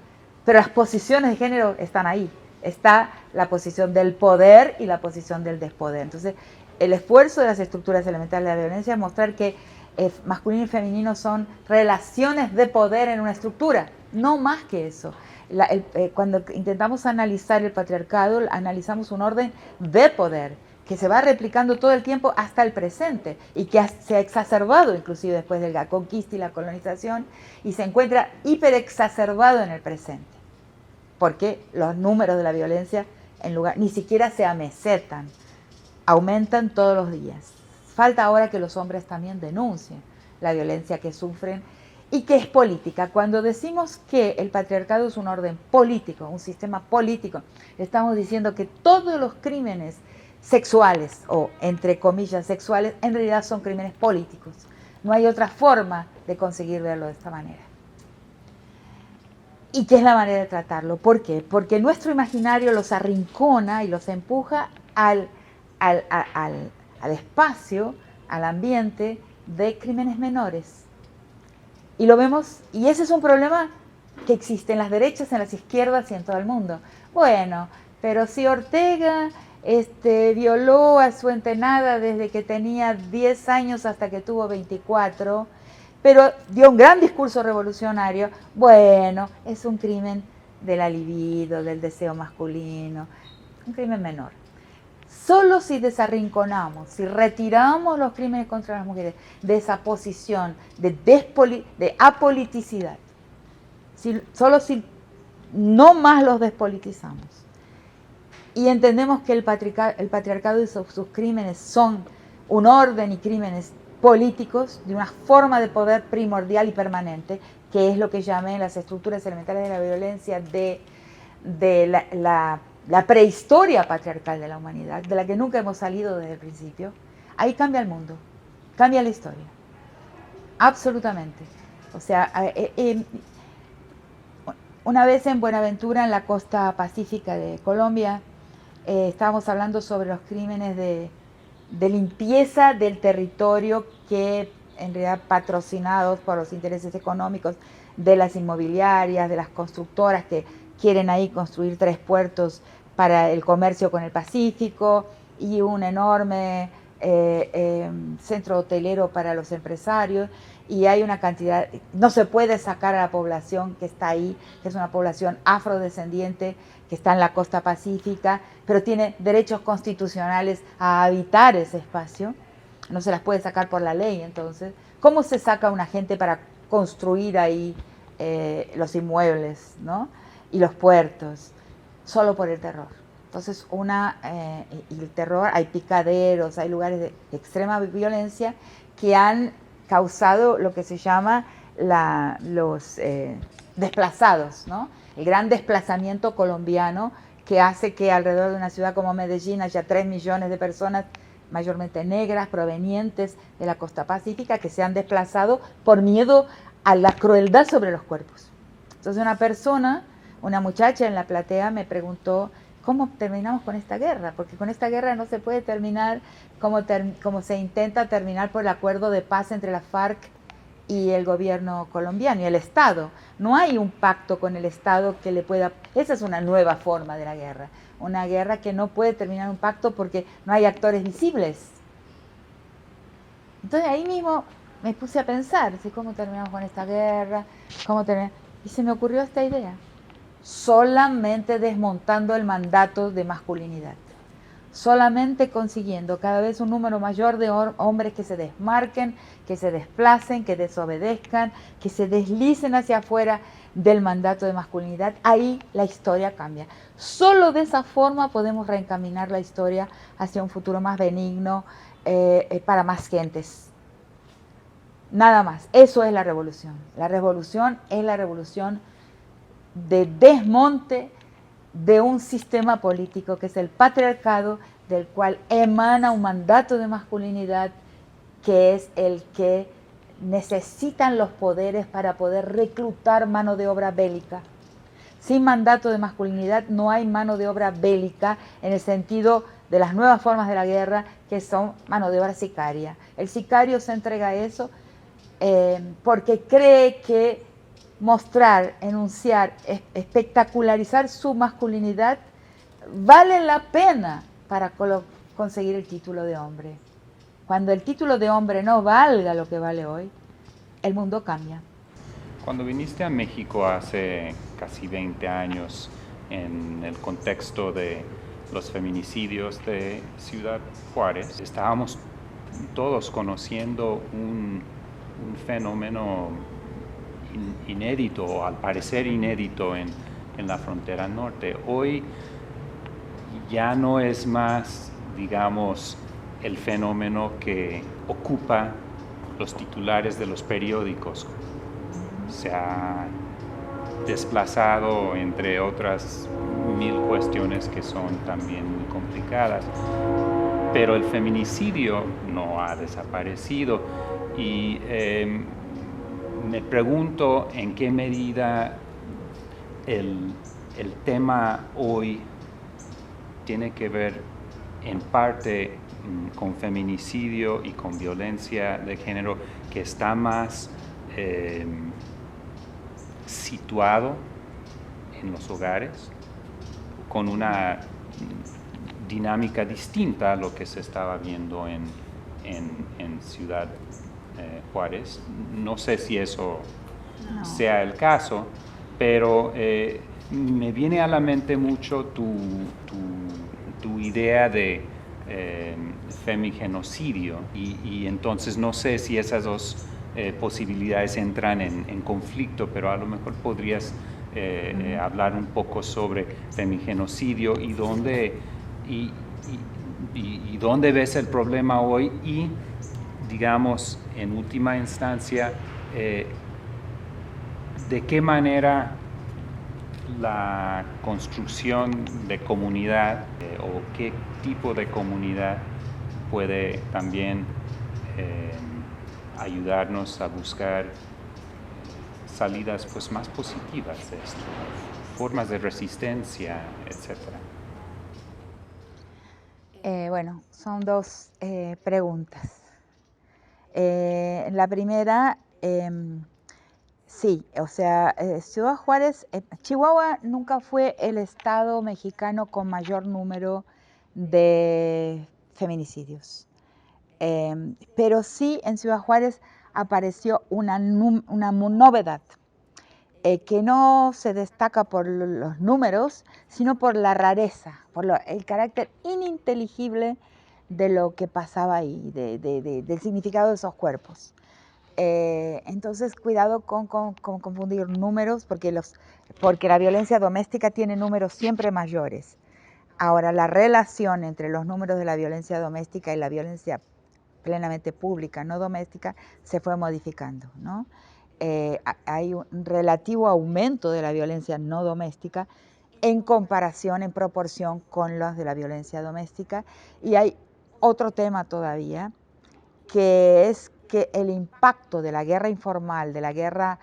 Pero las posiciones de género están ahí. Está la posición del poder y la posición del despoder. Entonces, el esfuerzo de las estructuras elementales de la violencia es mostrar que masculino y femenino son relaciones de poder en una estructura, no más que eso. Cuando intentamos analizar el patriarcado, analizamos un orden de poder que se va replicando todo el tiempo hasta el presente y que se ha exacerbado inclusive después de la conquista y la colonización, y se encuentra hiperexacerbado en el presente, porque los números de la violencia ni siquiera se amesetan, aumentan todos los días. Falta ahora que los hombres también denuncien la violencia que sufren y que es política. Cuando decimos que el patriarcado es un orden político, un sistema político, estamos diciendo que todos los crímenes sexuales, o entre comillas sexuales, en realidad son crímenes políticos. No hay otra forma de conseguir verlo de esta manera. ¿Y qué es la manera de tratarlo? ¿Por qué? Porque nuestro imaginario los arrincona y los empuja al espacio, al ambiente de crímenes menores. Y lo vemos, y ese es un problema que existe en las derechas, en las izquierdas y en todo el mundo. Bueno, pero si Ortega violó a su entenada desde que tenía 10 años hasta que tuvo 24, pero dio un gran discurso revolucionario, bueno, es un crimen de la libido, del deseo masculino, un crimen menor. Solo si desarrinconamos, si retiramos los crímenes contra las mujeres de esa posición de apoliticidad, solo si no más los despolitizamos y entendemos que el patriarcado y sus crímenes son un orden y crímenes políticos de una forma de poder primordial y permanente, que es lo que llamé en las estructuras elementales de la violencia de la prehistoria patriarcal de la humanidad, de la que nunca hemos salido desde el principio. Ahí cambia el mundo, cambia la historia, absolutamente. O sea, una vez en Buenaventura, en la costa pacífica de Colombia, estábamos hablando sobre los crímenes de limpieza del territorio, que en realidad patrocinados por los intereses económicos de las inmobiliarias, de las constructoras que quieren ahí construir 3 puertos para el comercio con el Pacífico y un enorme centro hotelero para los empresarios, y hay una cantidad, no se puede sacar a la población que está ahí, que es una población afrodescendiente que está en la costa pacífica, pero tiene derechos constitucionales a habitar ese espacio, no se las puede sacar por la ley. Entonces, ¿cómo se saca a una gente para construir ahí los inmuebles, ¿no? Y los puertos? Solo por el terror. Entonces, y el terror, hay picaderos, hay lugares de extrema violencia que han causado lo que se llama los desplazados, ¿no? El gran desplazamiento colombiano, que hace que alrededor de una ciudad como Medellín haya 3 millones de personas, mayormente negras, provenientes de la costa pacífica, que se han desplazado por miedo a la crueldad sobre los cuerpos. Entonces una muchacha en la platea me preguntó, ¿cómo terminamos con esta guerra? Porque con esta guerra no se puede terminar como se intenta terminar por el acuerdo de paz entre la FARC y el gobierno colombiano y el Estado. No hay un pacto con el Estado que le pueda... Esa es una nueva forma de la guerra. Una guerra que no puede terminar un pacto porque no hay actores visibles. Entonces ahí mismo me puse a pensar, ¿cómo terminamos con esta guerra? Y se me ocurrió esta idea. Solamente desmontando el mandato de masculinidad. Solamente consiguiendo cada vez un número mayor de hombres que se desmarquen, que se desplacen, que desobedezcan, que se deslicen hacia afuera del mandato de masculinidad, ahí la historia cambia. Solo de esa forma podemos reencaminar la historia hacia un futuro más benigno para más gentes. Nada más. Eso es la revolución. La revolución es la revolución de desmonte de un sistema político que es el patriarcado, del cual emana un mandato de masculinidad que es el que necesitan los poderes para poder reclutar mano de obra bélica. Sin mandato de masculinidad no hay mano de obra bélica en el sentido de las nuevas formas de la guerra, que son mano de obra sicaria. El sicario se entrega a eso porque cree que mostrar, enunciar, espectacularizar su masculinidad vale la pena para conseguir el título de hombre. Cuando el título de hombre no valga lo que vale hoy, el mundo cambia. Cuando viniste a México hace casi 20 años, en el contexto de los feminicidios de Ciudad Juárez, estábamos todos conociendo un fenómeno inédito, o al parecer inédito en la frontera norte. Hoy ya no es más, digamos, el fenómeno que ocupa los titulares de los periódicos. Se ha desplazado, entre otras 1000 cuestiones que son también muy complicadas. Pero el feminicidio no ha desaparecido y me pregunto en qué medida el tema hoy tiene que ver en parte con feminicidio y con violencia de género que está más situado en los hogares, con una dinámica distinta a lo que se estaba viendo en Ciudad Juárez. No sé si eso sea el caso, pero me viene a la mente mucho tu idea de femigenocidio y entonces no sé si esas dos posibilidades entran en conflicto, pero a lo mejor podrías hablar un poco sobre femigenocidio y dónde ves el problema hoy y, digamos, en última instancia, de qué manera la construcción de comunidad o qué tipo de comunidad puede también ayudarnos a buscar salidas pues más positivas de esto, formas de resistencia, etcétera. Bueno, son dos preguntas. La primera, sí, o sea, Ciudad Juárez, Chihuahua nunca fue el estado mexicano con mayor número de feminicidios. Pero sí en Ciudad Juárez apareció una novedad que no se destaca por los números, sino por la rareza, por el carácter ininteligible de lo que pasaba ahí, del significado de esos cuerpos. Entonces, cuidado con confundir números, porque la violencia doméstica tiene números siempre mayores. Ahora, la relación entre los números de la violencia doméstica y la violencia plenamente pública, no doméstica, se fue modificando, ¿no? Hay un relativo aumento de la violencia no doméstica en comparación, en proporción con los de la violencia doméstica. Y hay otro tema todavía, que es que el impacto de la guerra informal, de la guerra,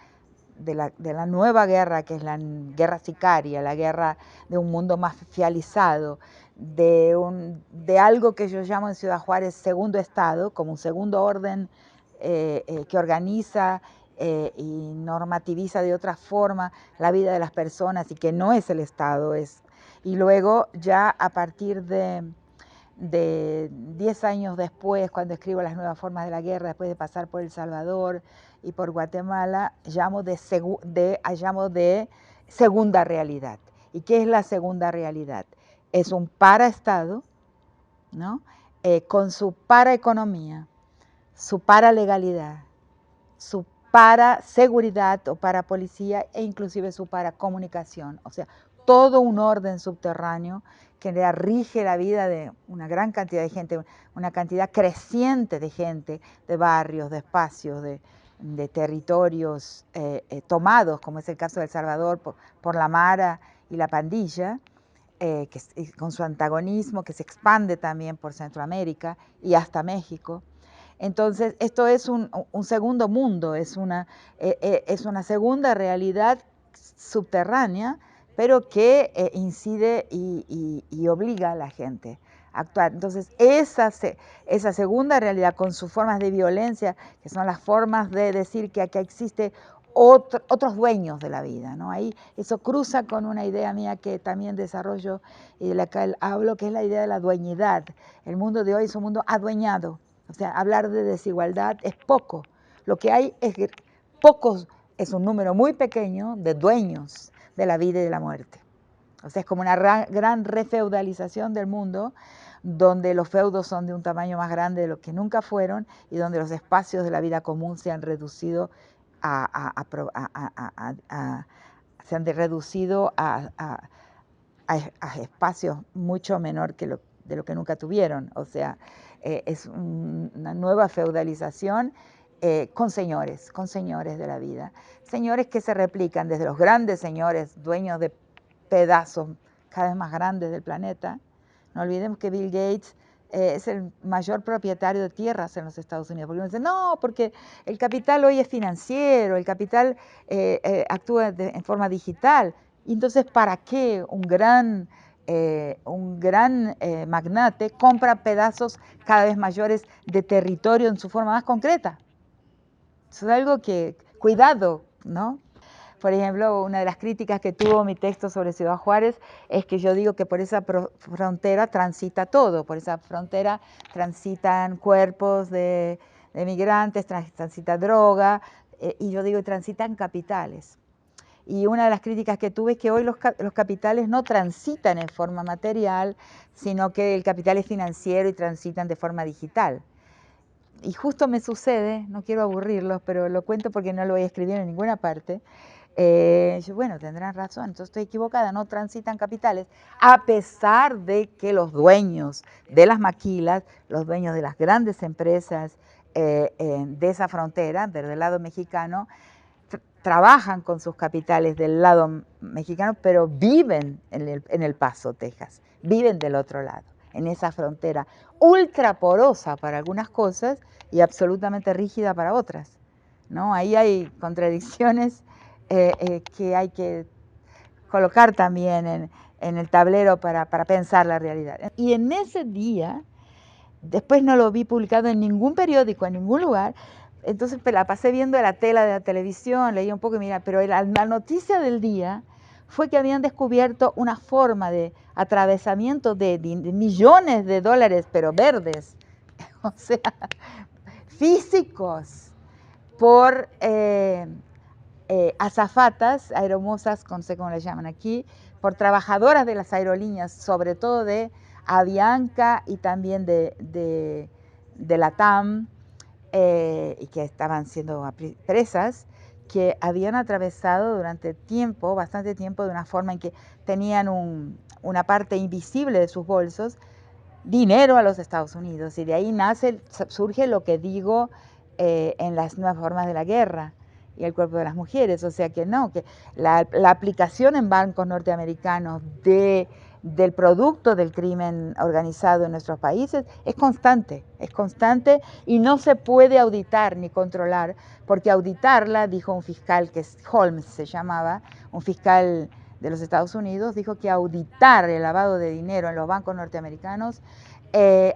de la nueva guerra, que es la guerra sicaria, la guerra de un mundo mafializado, de algo que yo llamo en Ciudad Juárez segundo estado, como un segundo orden que organiza y normativiza de otra forma la vida de las personas y que no es el Estado. Y luego ya a partir de 10 años después, cuando escribo Las nuevas formas de la guerra, después de pasar por El Salvador y por Guatemala, llamo de segunda realidad. ¿Y qué es la segunda realidad? Es un paraestado, ¿no? Con su paraeconomía, su paralegalidad, su paraseguridad o parapolicía e inclusive su paracomunicación. O sea, todo un orden subterráneo que rige la vida de una gran cantidad de gente, una cantidad creciente de gente, de barrios, de espacios, de territorios tomados, como es el caso de El Salvador por la Mara y la pandilla, con su antagonismo que se expande también por Centroamérica y hasta México. Entonces, esto es un segundo mundo, es una segunda realidad subterránea, pero que incide y obliga a la gente a actuar. Entonces, esa segunda realidad con sus formas de violencia, que son las formas de decir que acá existe otros dueños de la vida, ¿no? Ahí eso cruza con una idea mía que también desarrollo y de la que hablo, que es la idea de la dueñidad. El mundo de hoy es un mundo adueñado. O sea, hablar de desigualdad es poco. Lo que hay es que pocos, es un número muy pequeño de dueños de la vida y de la muerte. O sea, es como una gran refeudalización del mundo, donde los feudos son de un tamaño más grande de lo que nunca fueron y donde los espacios de la vida común se han reducido a espacios mucho menor que de lo que nunca tuvieron. O sea, es una nueva feudalización con señores de la vida. Señores que se replican desde los grandes señores, dueños de pedazos cada vez más grandes del planeta. No olvidemos que Bill Gates es el mayor propietario de tierras en los Estados Unidos. Porque uno dice, no, porque el capital hoy es financiero, el capital actúa en forma digital. Y entonces, ¿para qué un gran magnate compra pedazos cada vez mayores de territorio en su forma más concreta? Eso es algo que, cuidado, ¿no? Por ejemplo, una de las críticas que tuvo mi texto sobre Ciudad Juárez es que yo digo que por esa frontera transita todo, por esa frontera transitan cuerpos de migrantes, transita droga, y yo digo transitan capitales. Y una de las críticas que tuve es que hoy los capitales no transitan en forma material, sino que el capital es financiero y transitan de forma digital. Y justo me sucede, no quiero aburrirlos, pero lo cuento porque no lo voy a escribir en ninguna parte. Yo, bueno, tendrán razón, entonces estoy equivocada, no transitan capitales, a pesar de que los dueños de las maquilas, los dueños de las grandes empresas de esa frontera, del lado mexicano, trabajan con sus capitales del lado mexicano, pero viven en El Paso, Texas, viven del otro lado, en esa frontera ultra porosa para algunas cosas y absolutamente rígida para otras, ¿no? Ahí hay contradicciones que hay que colocar también en el tablero para pensar la realidad. Y en ese día, después no lo vi publicado en ningún periódico, en ningún lugar, entonces la pasé viendo la tela de la televisión, leí un poco y mira, pero la noticia del día fue que habían descubierto una forma de atravesamiento de millones de dólares, pero verdes, o sea, físicos, por azafatas, aeromosas, no sé cómo le llaman aquí, por trabajadoras de las aerolíneas, sobre todo de Avianca y también de LATAM, y que estaban siendo presas, que habían atravesado durante tiempo, bastante tiempo, de una forma en que tenían una parte invisible de sus bolsos, dinero a los Estados Unidos. Y de ahí surge lo que digo en las nuevas formas de la guerra y el cuerpo de las mujeres. O sea que no, que la aplicación en bancos norteamericanos del producto del crimen organizado en nuestros países es constante y no se puede auditar ni controlar, porque auditarla, dijo un fiscal que es Holmes, se llamaba, un fiscal de los Estados Unidos, dijo que auditar el lavado de dinero en los bancos norteamericanos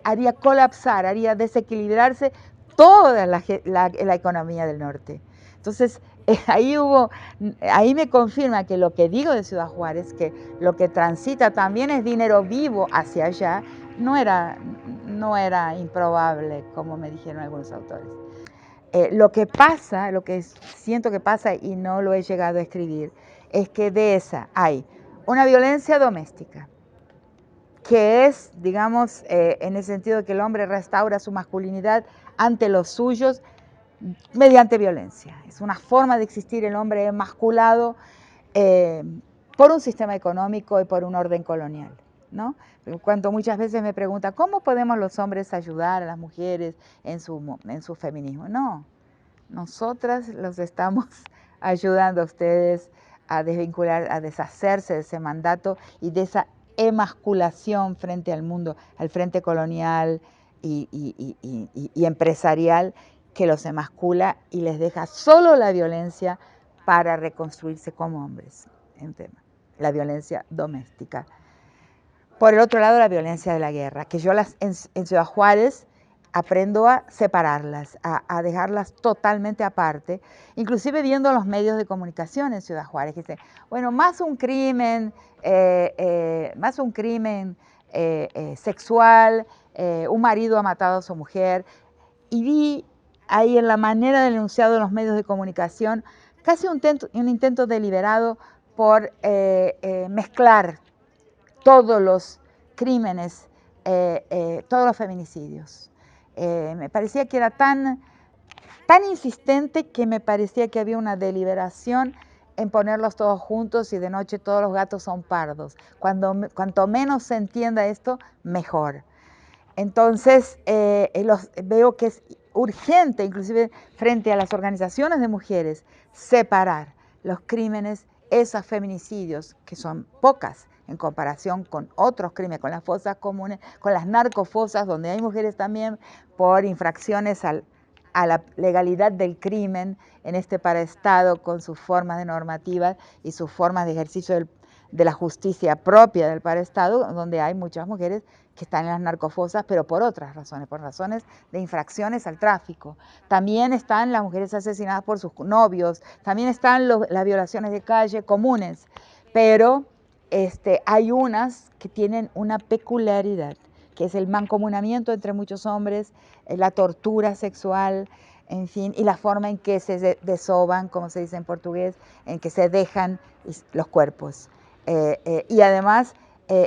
haría colapsar, haría desequilibrarse toda la economía del norte. Entonces, ahí me confirma que lo que digo de Ciudad Juárez, que lo que transita también es dinero vivo hacia allá, no era improbable, como me dijeron algunos autores. Lo que pasa, lo que siento que pasa y no lo he llegado a escribir, es que de esa hay una violencia doméstica, que es, digamos, en el sentido de que el hombre restaura su masculinidad ante los suyos mediante violencia. Es una forma de existir el hombre emasculado por un sistema económico y por un orden colonial, ¿no? Cuando muchas veces me preguntan, ¿cómo podemos los hombres ayudar a las mujeres en su feminismo? No, nosotras los estamos ayudando a ustedes a desvincular, a deshacerse de ese mandato y de esa emasculación frente al mundo, al frente colonial y empresarial que los emascula y les deja solo la violencia para reconstruirse como hombres, en tema, la violencia doméstica. Por el otro lado, la violencia de la guerra, que yo en Ciudad Juárez aprendo a separarlas, a dejarlas totalmente aparte, inclusive viendo los medios de comunicación en Ciudad Juárez, que dicen, bueno, más un crimen sexual, un marido ha matado a su mujer, y vi ahí en la manera del enunciado de los medios de comunicación casi un intento deliberado por mezclar todos los crímenes, todos los feminicidios. Me parecía que era tan insistente que me parecía que había una deliberación en ponerlos todos juntos y de noche todos los gatos son pardos. Cuanto menos se entienda esto, mejor. Entonces, veo que es urgente, inclusive frente a las organizaciones de mujeres, separar los crímenes, esos feminicidios, que son pocas en comparación con otros crímenes, con las fosas comunes, con las narcofosas, donde hay mujeres también por infracciones a la legalidad del crimen en este paraestado, con sus formas de normativas y sus formas de ejercicio de la justicia propia del paraestado, donde hay muchas mujeres que están en las narcofosas, pero por otras razones, por razones de infracciones al tráfico. También están las mujeres asesinadas por sus novios, también están las violaciones de calle comunes, pero hay unas que tienen una peculiaridad, que es el mancomunamiento entre muchos hombres, la tortura sexual, en fin, y la forma en que se desoban, como se dice en portugués, en que se dejan los cuerpos. Y además,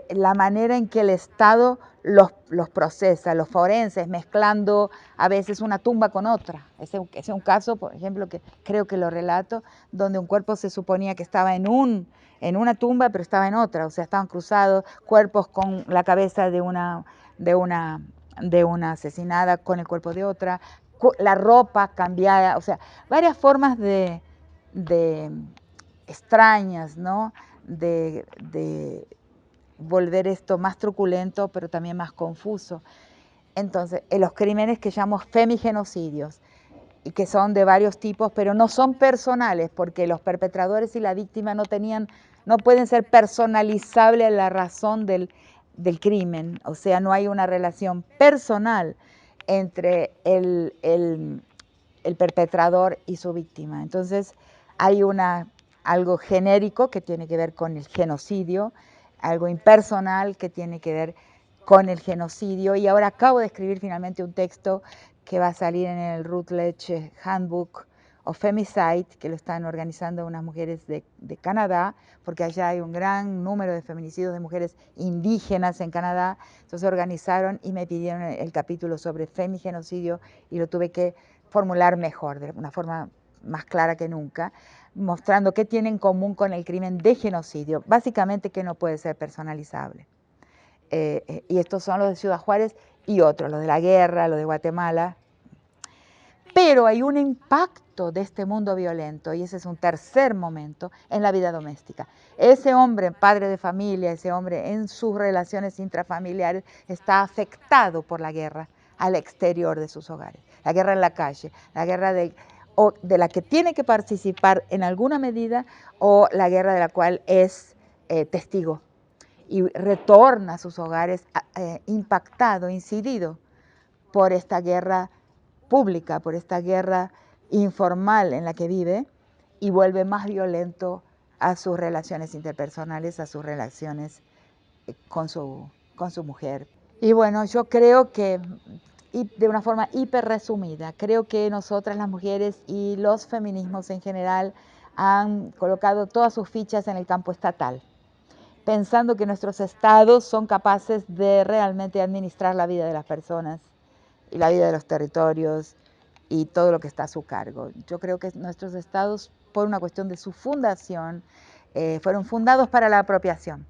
la manera en que el Estado los procesa, los forenses, mezclando a veces una tumba con otra. Ese es un caso, por ejemplo, que creo que lo relato, donde un cuerpo se suponía que estaba en una tumba, pero estaba en otra, o sea, estaban cruzados cuerpos con la cabeza de una asesinada con el cuerpo de otra, la ropa cambiada, o sea, varias formas de extrañas, ¿no? De volver esto más truculento, pero también más confuso. Entonces, los crímenes que llamamos femigenocidios, y que son de varios tipos, pero no son personales, porque los perpetradores y la víctima no pueden ser personalizables a la razón del crimen, o sea, no hay una relación personal entre el perpetrador y su víctima. Entonces, hay algo genérico que tiene que ver con el genocidio, algo impersonal que tiene que ver con el genocidio, y ahora acabo de escribir finalmente un texto que va a salir en el Routledge Handbook of Femicide, que lo están organizando unas mujeres de Canadá, porque allá hay un gran número de feminicidios de mujeres indígenas en Canadá. Entonces se organizaron y me pidieron el capítulo sobre femigenocidio y lo tuve que formular mejor, de una forma más clara que nunca, mostrando qué tiene en común con el crimen de genocidio, básicamente que no puede ser personalizable. Y estos son los de Ciudad Juárez y otros, los de la guerra, los de Guatemala. Pero hay un impacto de este mundo violento, y ese es un tercer momento, en la vida doméstica. Ese hombre, padre de familia, ese hombre en sus relaciones intrafamiliares está afectado por la guerra al exterior de sus hogares. La guerra en la calle, la guerra de la que tiene que participar en alguna medida, o la guerra de la cual es testigo, y retorna a sus hogares impactado, incidido por esta guerra pública, por esta guerra informal en la que vive, y vuelve más violento a sus relaciones interpersonales, a sus relaciones con su mujer. Y bueno, yo creo que, y de una forma hiper resumida, creo que nosotras las mujeres y los feminismos en general han colocado todas sus fichas en el campo estatal, pensando que nuestros estados son capaces de realmente administrar la vida de las personas y la vida de los territorios y todo lo que está a su cargo. Yo creo que nuestros estados, por una cuestión de su fundación, fueron fundados para la apropiación.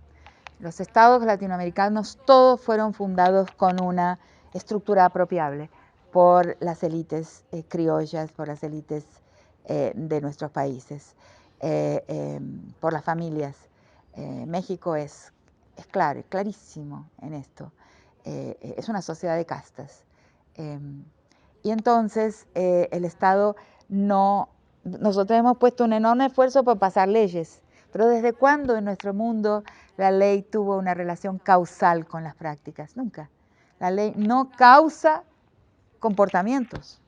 Los estados latinoamericanos todos fueron fundados con una estructura apropiable, por las élites criollas, por las élites de nuestros países, por las familias. México es claro, clarísimo en esto. Es una sociedad de castas. Y entonces el Estado no... Nosotros hemos puesto un enorme esfuerzo para pasar leyes, pero ¿desde cuándo en nuestro mundo la ley tuvo una relación causal con las prácticas? Nunca. La ley no causa comportamientos.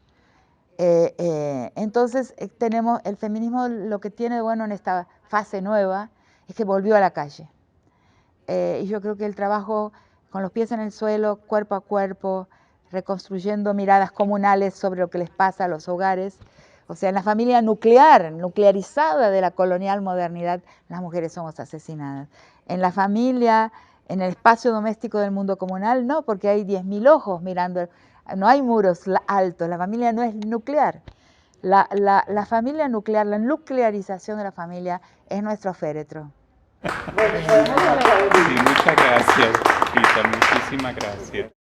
Entonces tenemos el feminismo, lo que tiene de bueno en esta fase nueva es que volvió a la calle. Y yo creo que el trabajo con los pies en el suelo, cuerpo a cuerpo, reconstruyendo miradas comunales sobre lo que les pasa a los hogares, o sea, en la familia nuclear, nuclearizada de la colonial modernidad, las mujeres somos asesinadas. En la familia, en el espacio doméstico del mundo comunal, no, porque hay 10.000 ojos mirando, no hay muros altos, la familia no es nuclear. La familia nuclear, la nuclearización de la familia es nuestro féretro. Sí, muchas gracias, Rita, muchísimas gracias.